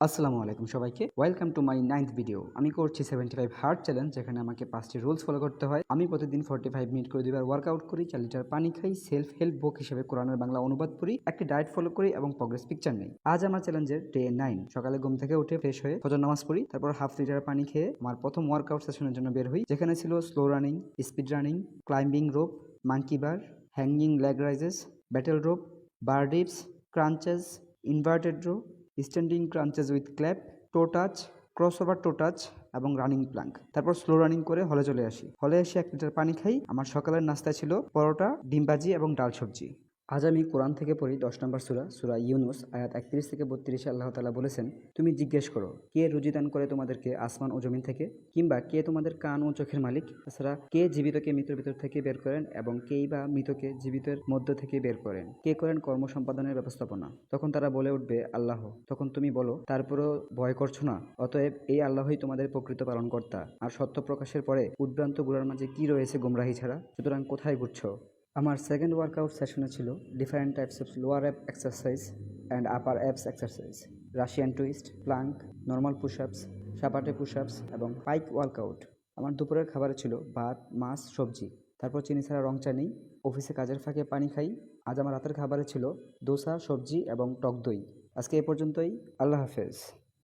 আসসালামু আলাইকুম সবাইকে। Welcome to my 9th video. আমি করছি 75 হার্ড চ্যালেঞ্জ, যেখানে আমাকে 5টি রুলস ফলো করতে হয়। আমি প্রতিদিন 45 মিনিট করে 2বার ওয়ার্কআউট করি, 4 লিটার পানি খাই, সেলফ হেল্প বুক হিসেবে কোরআনের বাংলা অনুবাদ পড়ি, একটি ডায়েট ফলো করি এবং প্রোগ্রেস পিকচার নেই। আজ আমার চ্যালেঞ্জের ডে 9। সকালে ঘুম থেকে উঠে ফ্রেশ হয়ে ফজর নামাজ পড়ি, তারপর হাফ লিটার পানি খেয়ে আমার প্রথম ওয়ার্কআউট সেশনের জন্য বের হই, যেখানে ছিল slow running, speed running, climbing rope, monkey bar, hanging leg raises, battle rope, bar dips, crunches, inverted row, standing crunches with clap, toe touch, crossover toe touch এবং রানিং প্লাঙ্ক। তারপর স্লো রানিং করে হলে চলে আসি। হলে এসে 1 litre পানি খাই। আমার সকালের নাস্তায় ছিল পরোটা, ডিম ভাজি এবং ডাল সবজি। আজ আমি কোরআন থেকে পড়ি 10 নম্বর সূরা, সূরা ইউনুস, আয়াত 31 থেকে 32-এ আল্লাহ তাআলা বলেছেন, তুমি জিজ্ঞেস করো, কে রুজি দান করে তোমাদেরকে আসমান ও জমিন থেকে, কিংবা কে তোমাদের কান ও চোখের মালিক, তাছাড়া কে জীবিতকে মৃতের ভিতর থেকে বের করেন এবং কেই বা মৃতকে জীবিতের মধ্য থেকে বের করেন, কে করেন কর্ম সম্পাদনের ব্যবস্থাপনা। তখন তারা বলে উঠবে, আল্লাহ। তখন তুমি বলো, তারপরও ভয় করছো না? অতএব এই আল্লাহই তোমাদের প্রকৃত পালনকর্তা। আর সত্য প্রকাশের পরে উদ্ভ্রান্ত গুড়ার মাঝে কি রয়েছে গুমরাহি ছাড়া? সুতরাং কোথায় ঘুরছো? আমার সেকেন্ড ওয়ার্কআউট সেশনে ছিল different types of lower ab exercise and upper abs exercise, Russian twist, plank, normal push ups, সাপাটে পুশ আপস এবং পাইক ওয়ার্কআউট। আমার দুপুরের খাবারে ছিল ভাত, মাছ, সবজি, তারপর চিনি ছাড়া রং চা নেই। অফিসে কাজের ফাঁকে পানি খাই। আজ আমার রাতের খাবারে ছিল দোসা, সবজি এবং টক দই। আজকে এ পর্যন্তই। আল্লাহ হাফেজ।